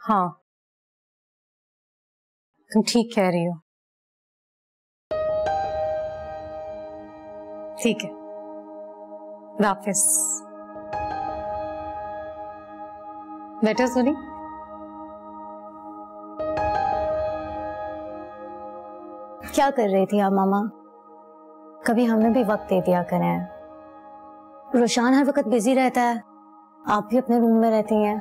हाँ, तुम ठीक कह रही हो। ठीक है, वापस बेटा सुनी। क्या कर रही थी आप मामा? कभी हमें भी वक्त दे दिया करें। रोशान हर वक्त बिजी रहता है, आप भी अपने रूम में रहती हैं।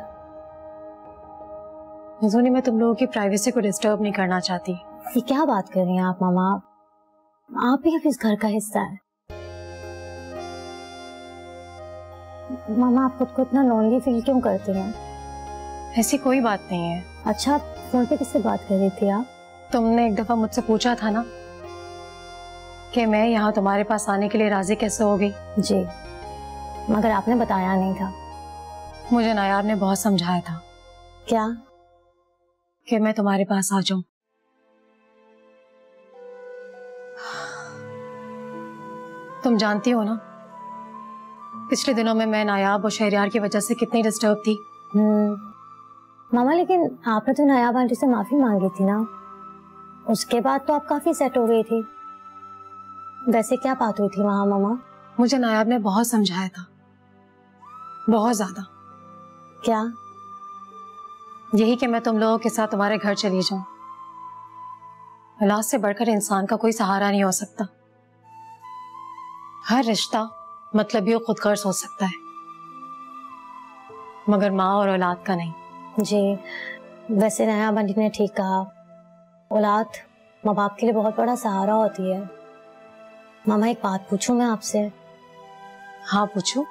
सोनी, मैं तुम लोगों की प्राइवेसी को डिस्टर्ब नहीं करना चाहती। ये क्या बात कर रही हैं आप मामा? आप भी अब इस घर का हिस्सा है। मामा, आप खुद को इतना लोनली फील क्यों करती हैं? ऐसी कोई बात नहीं है। अच्छा, फोन पे किससे बात कर रही थी आप? तुमने एक दफा मुझसे पूछा था ना कि मैं यहाँ तुम्हारे पास आने के लिए राजी कैसे हो गई। जी, मगर आपने बताया नहीं था। मुझे नायाब ने बहुत समझाया था। क्या? कि मैं तुम्हारे पास आ जाऊं। तुम जानती हो ना, पिछले दिनों में मैं नायाब और शहरयार की वजह से कितनी डिस्टर्ब थी। मामा, लेकिन आपने तो नायाब आंटी से माफी मांगी थी ना, उसके बाद तो आप काफी सेट हो गई थी। वैसे क्या बात हुई थी वहां मामा? मुझे नायाब ने बहुत समझाया था, बहुत ज्यादा। क्या? यही कि मैं तुम लोगों के साथ तुम्हारे घर चली जाऊं। औलाद से बढ़कर इंसान का कोई सहारा नहीं हो सकता। हर रिश्ता मतलबी और खुदगर्ज हो सकता है, मगर माँ और औलाद का नहीं। जी, वैसे नायाब आंटी ने ठीक कहा, औलाद माँ बाप के लिए बहुत बड़ा सहारा होती है। मामा, एक बात पूछूं मैं आपसे? हाँ पूछो।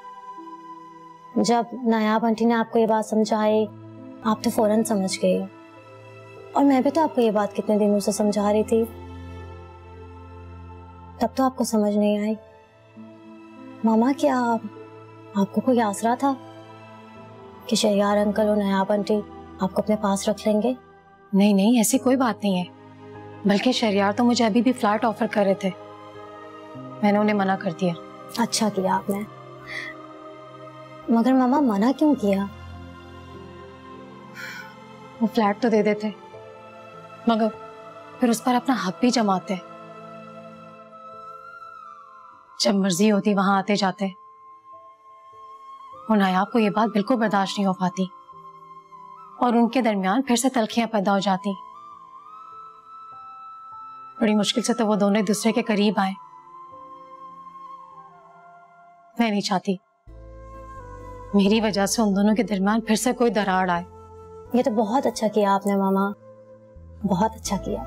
जब नायाब आंटी ने आपको ये बात समझाई, आप तो फौरन समझ गई, और मैं भी तो आपको ये बात कितने दिनों से समझा रही थी, तब तो आपको समझ नहीं आई। मामा, क्या आपको कोई आसरा था कि शहरयार अंकल और नायाब आंटी आपको अपने पास रख लेंगे? नहीं नहीं, ऐसी कोई बात नहीं है। बल्कि शहरयार तो मुझे अभी भी फ्लैट ऑफर कर रहे थे, मैंने उन्हें मना कर दिया। अच्छा किया आपने। मगर मामा, मना क्यों किया? वो फ्लैट तो दे देते, मगर फिर उस पर अपना हक भी जमाते। जब मर्जी होती वहां आते जाते। और नायाब को ये बात बिल्कुल बर्दाश्त नहीं हो पाती, और उनके दरमियान फिर से तलखियां पैदा हो जाती। बड़ी मुश्किल से तो वो दोनों एक दूसरे के करीब आए। मैं नहीं चाहती मेरी वजह से उन दोनों के दरमियान फिर से कोई दरार आए। ये तो बहुत अच्छा किया आपने मामा, बहुत अच्छा किया।